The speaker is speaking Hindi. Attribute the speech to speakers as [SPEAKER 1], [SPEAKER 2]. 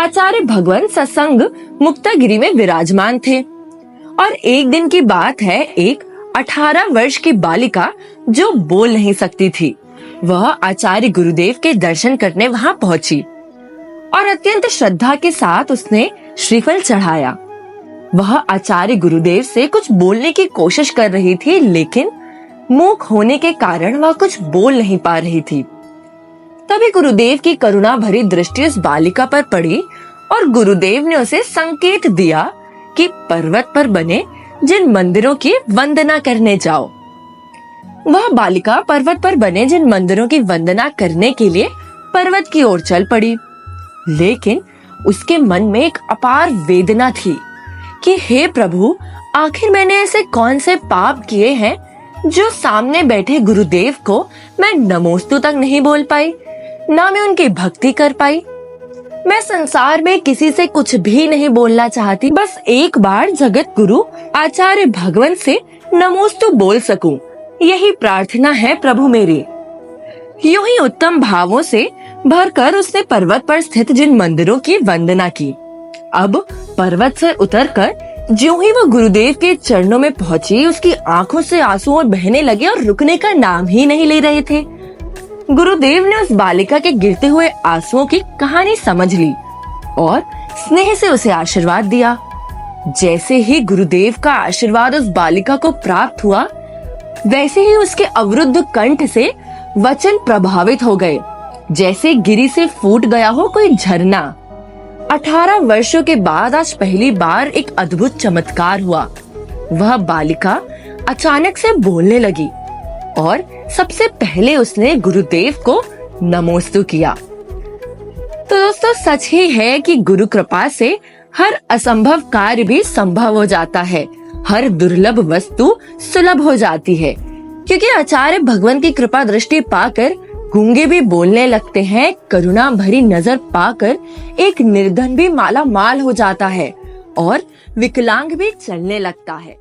[SPEAKER 1] आचार्य भगवान सत्संग मुक्तागिरी में विराजमान थे और एक दिन की बात है, एक 18 वर्ष की बालिका जो बोल नहीं सकती थी, वह आचार्य गुरुदेव के दर्शन करने वहां पहुंची और अत्यंत श्रद्धा के साथ उसने श्रीफल चढ़ाया। वह आचार्य गुरुदेव से कुछ बोलने की कोशिश कर रही थी, लेकिन मूक होने के कारण वह कुछ बोल नहीं पा रही थी। तभी गुरुदेव की करुणा भरी दृष्टि उस बालिका पर पड़ी और गुरुदेव ने उसे संकेत दिया कि पर्वत पर बने जिन मंदिरों की वंदना करने जाओ। वह बालिका पर्वत पर बने जिन मंदिरों की वंदना करने के लिए पर्वत की ओर चल पड़ी, लेकिन उसके मन में एक अपार वेदना थी कि हे प्रभु, आखिर मैंने ऐसे कौन से पाप किए हैं जो सामने बैठे गुरुदेव को मैं नमोस्तु तक नहीं बोल पाई, ना मैं उनकी भक्ति कर पाई। मैं संसार में किसी से कुछ भी नहीं बोलना चाहती, बस एक बार जगत गुरु आचार्य भगवान से नमोस्तु बोल सकूं, यही प्रार्थना है प्रभु मेरी। यूं ही उत्तम भावों से भरकर उसने पर्वत पर स्थित जिन मंदिरों की वंदना की। अब पर्वत से उतरकर ज्यों ही वो गुरुदेव के चरणों में पहुंची, उसकी आंखों से आंसू और बहने लगे और रुकने का नाम ही नहीं ले रहे थे। गुरुदेव ने उस बालिका के गिरते हुए आंसुओं की कहानी समझ ली और स्नेह से उसे आशीर्वाद दिया। जैसे ही गुरुदेव का आशीर्वाद उस बालिका को प्राप्त हुआ, वैसे ही उसके अवरुद्ध कंठ से वचन प्रभावित हो गए, जैसे गिरी से फूट गया हो कोई झरना। 18 वर्षों के बाद आज पहली बार एक अद्भुत चमत्कार हुआ। वह बालिका अचानक से बोलने लगी और सबसे पहले उसने गुरुदेव को नमोस्तु किया। तो दोस्तों, सच ही है कि गुरु कृपा से हर असंभव कार्य भी संभव हो जाता है, हर दुर्लभ वस्तु सुलभ हो जाती है, क्योंकि आचार्य भगवान की कृपा दृष्टि पाकर गूंगे भी बोलने लगते हैं, करुणा भरी नजर पाकर एक निर्धन भी माला माल हो जाता है और विकलांग भी चलने लगता है।